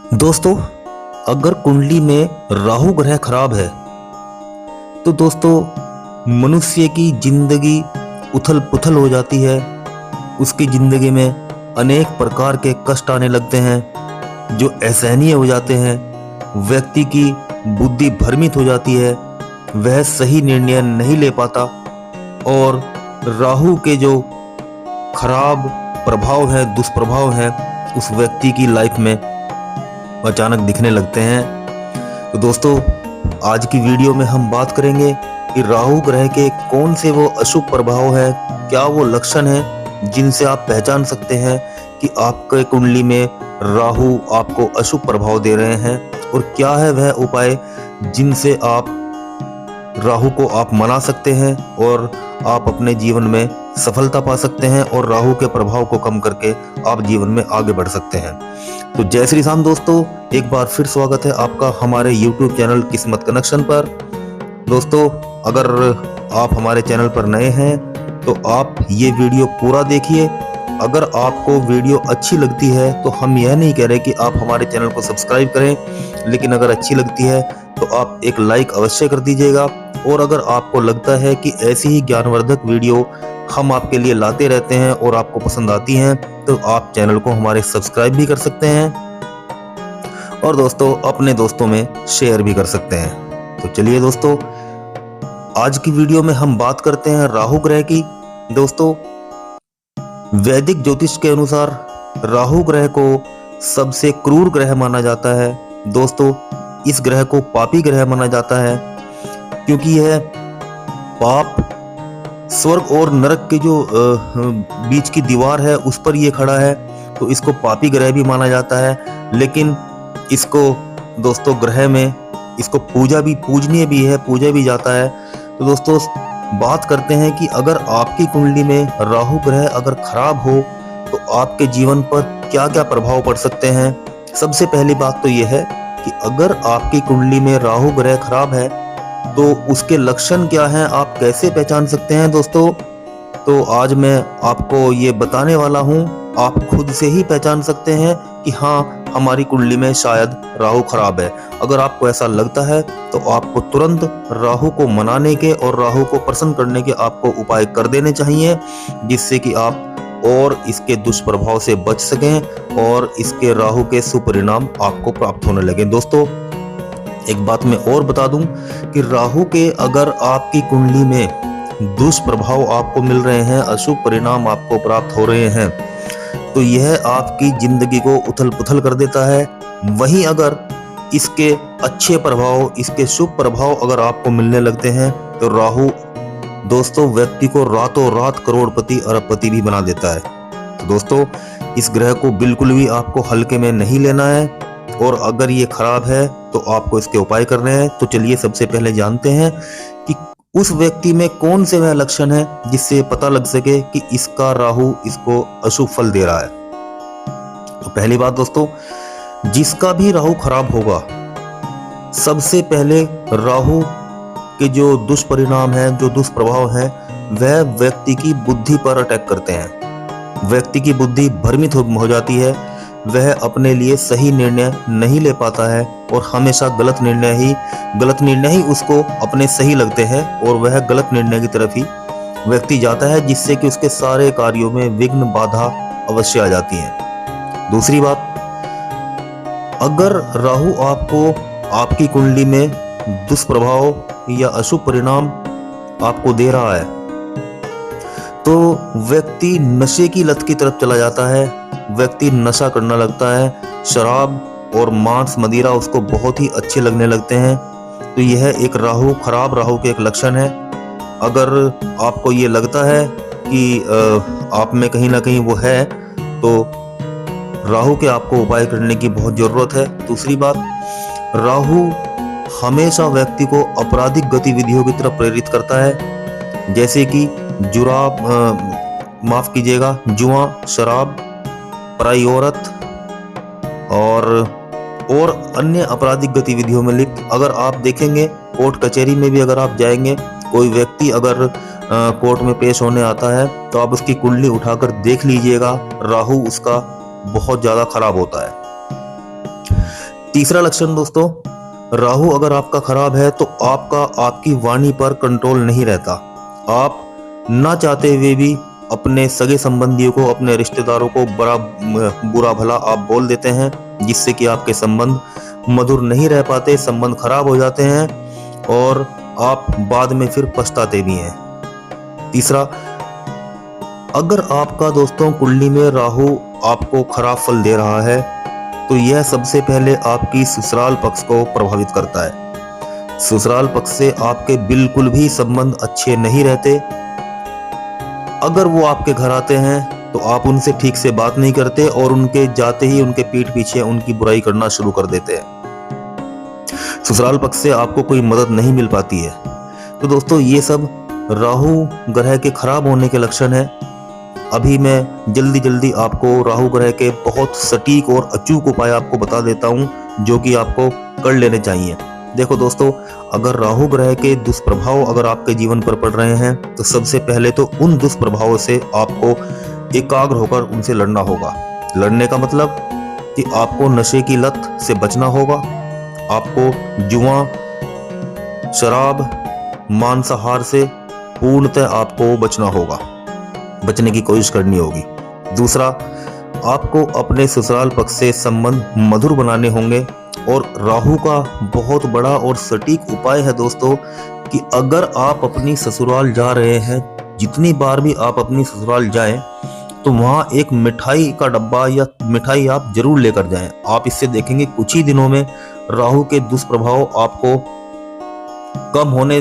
दोस्तों, अगर कुंडली में राहु ग्रह खराब है तो दोस्तों मनुष्य की जिंदगी उथल पुथल हो जाती है। उसकी जिंदगी में अनेक प्रकार के कष्ट आने लगते हैं जो असहनीय हो जाते हैं। व्यक्ति की बुद्धि भ्रमित हो जाती है, वह सही निर्णय नहीं ले पाता और राहु के जो खराब प्रभाव है, दुष्प्रभाव है, उस व्यक्ति की लाइफ में अचानक दिखने लगते हैं। तो दोस्तों, आज की वीडियो में हम बात करेंगे कि राहु ग्रह के कौन से वो अशुभ प्रभाव है, क्या वो लक्षण है जिनसे आप पहचान सकते हैं कि आपके कुंडली में राहु आपको अशुभ प्रभाव दे रहे हैं, और क्या है वह उपाय जिनसे आप राहु को आप मना सकते हैं और आप अपने जीवन में सफलता पा सकते हैं और राहु के प्रभाव को कम करके आप जीवन में आगे बढ़ सकते हैं। तो जय श्री राम दोस्तों, एक बार फिर स्वागत है आपका हमारे YouTube चैनल किस्मत कनेक्शन पर। दोस्तों, अगर आप हमारे चैनल पर नए हैं तो आप ये वीडियो पूरा देखिए। अगर आपको वीडियो अच्छी लगती है तो हम यह नहीं कह रहे कि आप हमारे चैनल को सब्सक्राइब करें, लेकिन अगर अच्छी लगती है तो आप एक लाइक अवश्य कर दीजिएगा। और अगर आपको लगता है कि ऐसी ही ज्ञानवर्धक वीडियो हम आपके लिए लाते रहते हैं और आपको पसंद आती हैं, तो आप चैनल को हमारे सब्सक्राइब भी कर सकते हैं और दोस्तों अपने दोस्तों में शेयर भी कर सकते हैं। तो चलिए दोस्तों, आज की वीडियो में हम बात करते हैं राहु ग्रह की। दोस्तों, वैदिक ज्योतिष के अनुसार राहु ग्रह को सबसे क्रूर ग्रह माना जाता है। दोस्तों, इस ग्रह को पापी ग्रह माना जाता है क्योंकि यह पाप, स्वर्ग और नरक के जो बीच की दीवार है उस पर यह खड़ा है, तो इसको पापी ग्रह भी माना जाता है। लेकिन इसको दोस्तों ग्रह में इसको पूजनीय भी है, पूजा भी जाता है। तो दोस्तों, बात करते हैं कि अगर आपकी कुंडली में राहु ग्रह अगर खराब हो तो आपके जीवन पर क्या क्या प्रभाव पड़ सकते हैं। सबसे पहली बात तो यह है कि अगर आपकी कुंडली में राहु ग्रह खराब है तो उसके लक्षण क्या हैं, आप कैसे पहचान सकते हैं। दोस्तों, तो आज मैं आपको ये बताने वाला हूँ। आप खुद से ही पहचान सकते हैं कि हाँ, हमारी कुंडली में शायद राहु खराब है। अगर आपको ऐसा लगता है तो आपको तुरंत राहु को मनाने के और राहु को प्रसन्न करने के आपको उपाय कर देने चाहिए, जिससे कि आप और इसके दुष्प्रभाव से बच सकें और इसके राहु के सुपरिणाम आपको प्राप्त होने लगे। दोस्तों, एक बात मैं और बता दूं कि राहु के अगर आपकी कुंडली में दुष्प्रभाव आपको मिल रहे हैं, अशुभ परिणाम आपको प्राप्त हो रहे हैं, तो यह आपकी जिंदगी को उथल पुथल कर देता है। वहीं अगर इसके अच्छे प्रभाव, इसके शुभ प्रभाव अगर आपको मिलने लगते हैं तो राहु दोस्तों व्यक्ति को रातों रात करोड़पति अरबपति भी बना देता है। तो दोस्तों, इस ग्रह को बिल्कुल भी आपको हल्के में नहीं लेना है और अगर ये खराब है तो आपको इसके उपाय करने हैं। तो चलिए सबसे पहले जानते हैं कि उस व्यक्ति में कौन से वह लक्षण है जिससे पता लग सके कि इसका राहु इसको अशुभ फल दे रहा है। तो पहली बात दोस्तों, जिसका भी राहु खराब होगा, सबसे पहले राहु के जो दुष्परिणाम है, जो दुष्प्रभाव है, वह व्यक्ति की बुद्धि पर अटैक करते हैं। व्यक्ति की बुद्धि भ्रमित हो जाती है, वह अपने लिए सही निर्णय नहीं ले पाता है और हमेशा गलत निर्णय ही उसको अपने सही लगते हैं और वह गलत निर्णय की तरफ ही व्यक्ति जाता है, जिससे कि उसके सारे कार्यों में विघ्न, बाधा अवश्य आ जाती है। दूसरी बात, अगर राहु आपको आपकी कुंडली में दुष्प्रभाव या अशुभ परिणाम आपको दे रहा है तो व्यक्ति नशे की लत की तरफ चला जाता है। व्यक्ति नशा करना लगता है, शराब और मांस मदिरा उसको बहुत ही अच्छे लगने लगते हैं। तो यह एक खराब राहु के एक लक्षण है। अगर आपको ये लगता है कि आप में कहीं ना कहीं वो है तो राहु के आपको उपाय करने की बहुत जरूरत है। दूसरी बात, राहु हमेशा व्यक्ति को आपराधिक गतिविधियों की तरफ प्रेरित करता है, जैसे कि जुआ, शराब, पराई औरत और अन्य आपराधिक गतिविधियों में लिप्त। अगर आप देखेंगे कोर्ट कचहरी में भी अगर आप जाएंगे, कोई व्यक्ति अगर कोर्ट में पेश होने आता है तो आप उसकी कुंडली उठाकर देख लीजिएगा, राहु उसका बहुत ज्यादा खराब होता है। तीसरा लक्षण दोस्तों, राहु अगर आपका खराब है तो आपकी वाणी पर कंट्रोल नहीं रहता। आप ना चाहते हुए भी अपने सगे संबंधियों को, अपने रिश्तेदारों को बुरा भला आप बोल देते हैं, जिससे कि आपके संबंध मधुर नहीं रह पाते, संबंध खराब हो जाते हैं और आप बाद में फिर पछताते भी हैं। तीसरा, अगर आपका दोस्तों कुंडली में राहु आपको खराब फल दे रहा है तो यह सबसे पहले आपकी ससुराल पक्ष को प्रभावित करता है। ससुराल पक्ष से आपके बिल्कुल भी संबंध अच्छे नहीं रहते। अगर वो आपके घर आते हैं तो आप उनसे ठीक से बात नहीं करते और उनके जाते ही उनके पीठ पीछे उनकी बुराई करना शुरू कर देते हैं। ससुराल पक्ष से आपको कोई मदद नहीं मिल पाती है। तो दोस्तों ये सब राहु ग्रह के खराब होने के लक्षण है। अभी मैं जल्दी आपको राहु ग्रह के बहुत सटीक और अचूक उपाय आपको बता देता हूं जो कि आपको कर लेने चाहिए। देखो दोस्तों, अगर राहु ग्रह के दुष्प्रभाव अगर आपके जीवन पर पड़ रहे हैं तो सबसे पहले तो उन दुष्प्रभावों से आपको एकाग्र होकर उनसे लड़ना होगा। लड़ने का मतलब कि आपको नशे की लत से बचना होगा, आपको जुआ, शराब, मांसाहार से पूर्णतः आपको बचना होगा, बचने की कोशिश करनी होगी। दूसरा, आपको अपने ससुराल पक्ष से संबंध मधुर बनाने होंगे। और राहु का बहुत बड़ा और सटीक उपाय है दोस्तों कि अगर आप अपनी ससुराल जा रहे हैं, जितनी बार भी आप अपनी ससुराल जाएं तो वहां एक मिठाई का डब्बा या मिठाई आप जरूर लेकर जाएं। आप इससे देखेंगे कुछ ही दिनों में राहु के दुष्प्रभाव आपको कम होने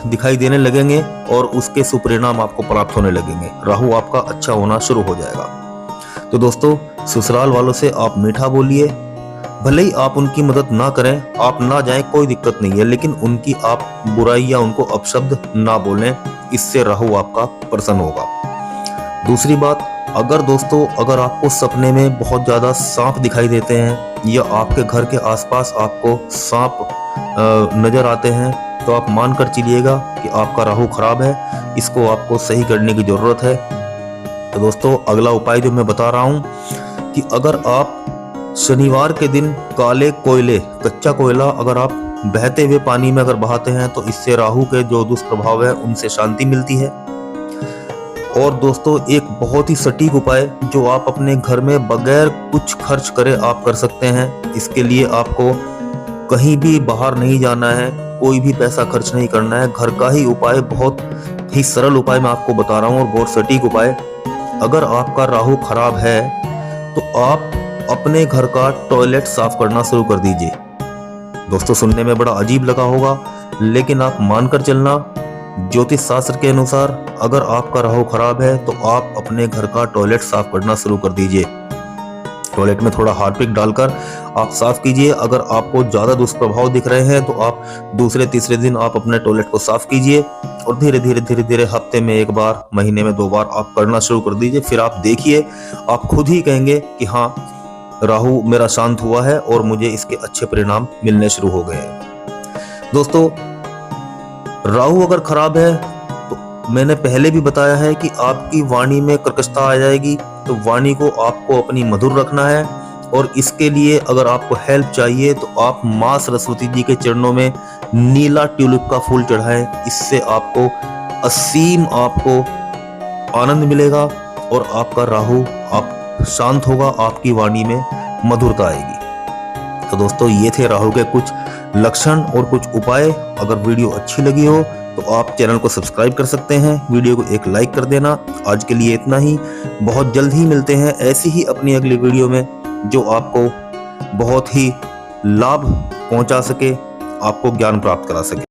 दिखाई देने लगेंगे और उसके सुपरिणाम आपको प्राप्त होने लगेंगे। राहु आपका अच्छा होना शुरू हो जाएगा। तो दोस्तों, ससुराल वालों से आप मीठा बोलिए। भले ही आप उनकी मदद ना करें, आप ना जाएं, कोई दिक्कत नहीं है, लेकिन उनकी आप बुराई या उनको अपशब्द ना बोलें। इससे राहु आपका प्रसन्न होगा। दूसरी बात, अगर आपको सपने में बहुत ज्यादा सांप दिखाई देते हैं या आपके घर के आसपास आपको सांप नजर आते हैं तो आप मानकर चलिएगा कि आपका राहु खराब है। इसको आपको सही करने की जरूरत है। तो दोस्तों, अगला उपाय जो मैं बता रहा हूं कि अगर आप शनिवार के दिन काले कोयले, कच्चा कोयला अगर आप बहते हुए पानी में अगर बहाते हैं तो इससे राहु के जो दुष्प्रभाव है उनसे शांति मिलती है। और दोस्तों, एक बहुत ही सटीक उपाय जो आप अपने घर में बगैर कुछ खर्च करे आप कर सकते हैं। इसके लिए आपको कहीं भी बाहर नहीं जाना है, कोई भी पैसा खर्च नहीं करना है। घर का ही उपाय, बहुत ही सरल उपाय मैं आपको बता रहा हूँ और बहुत सटीक उपाय। अगर आपका राहु खराब है तो आप अपने घर का टॉयलेट साफ करना शुरू कर दीजिए। दोस्तों, सुनने में बड़ा अजीब लगा होगा, लेकिन आप मानकर चलना, ज्योतिष शास्त्र के अनुसार अगर आपका राहु खराब है तो आप अपने घर का टॉयलेट साफ करना शुरू कर दीजिए। टॉयलेट में थोड़ा हार्पिक डालकर आप साफ कीजिए। अगर आपको ज्यादा दुष्प्रभाव दिख रहे हैं तो आप दूसरे तीसरे दिन आप अपने टॉयलेट को साफ कीजिए और धीरे धीरे हफ्ते में एक बार, महीने में 2 बार आप करना शुरू कर दीजिए। फिर आप देखिए, आप खुद ही कहेंगे कि हाँ, राहु मेरा शांत हुआ है और मुझे इसके अच्छे परिणाम मिलने शुरू हो गए हैं। दोस्तों, राहु अगर खराब है तो मैंने पहले भी बताया है कि आपकी वाणी में कर्कशता आ जाएगी। तो वाणी को आपको अपनी मधुर रखना है और इसके लिए अगर आपको हेल्प चाहिए तो आप मां सरस्वती जी के चरणों में नीला ट्यूलिप का फूल चढ़ाएं। इससे आपको असीम आनंद मिलेगा और आपका राहु शांत होगा, आपकी वाणी में मधुरता आएगी। तो दोस्तों, ये थे राहु के कुछ लक्षण और कुछ उपाय। अगर वीडियो अच्छी लगी हो तो आप चैनल को सब्सक्राइब कर सकते हैं, वीडियो को एक लाइक कर देना। आज के लिए इतना ही। बहुत जल्द ही मिलते हैं ऐसी ही अपनी अगली वीडियो में जो आपको बहुत ही लाभ पहुंचा सके, आपको ज्ञान प्राप्त करा सके।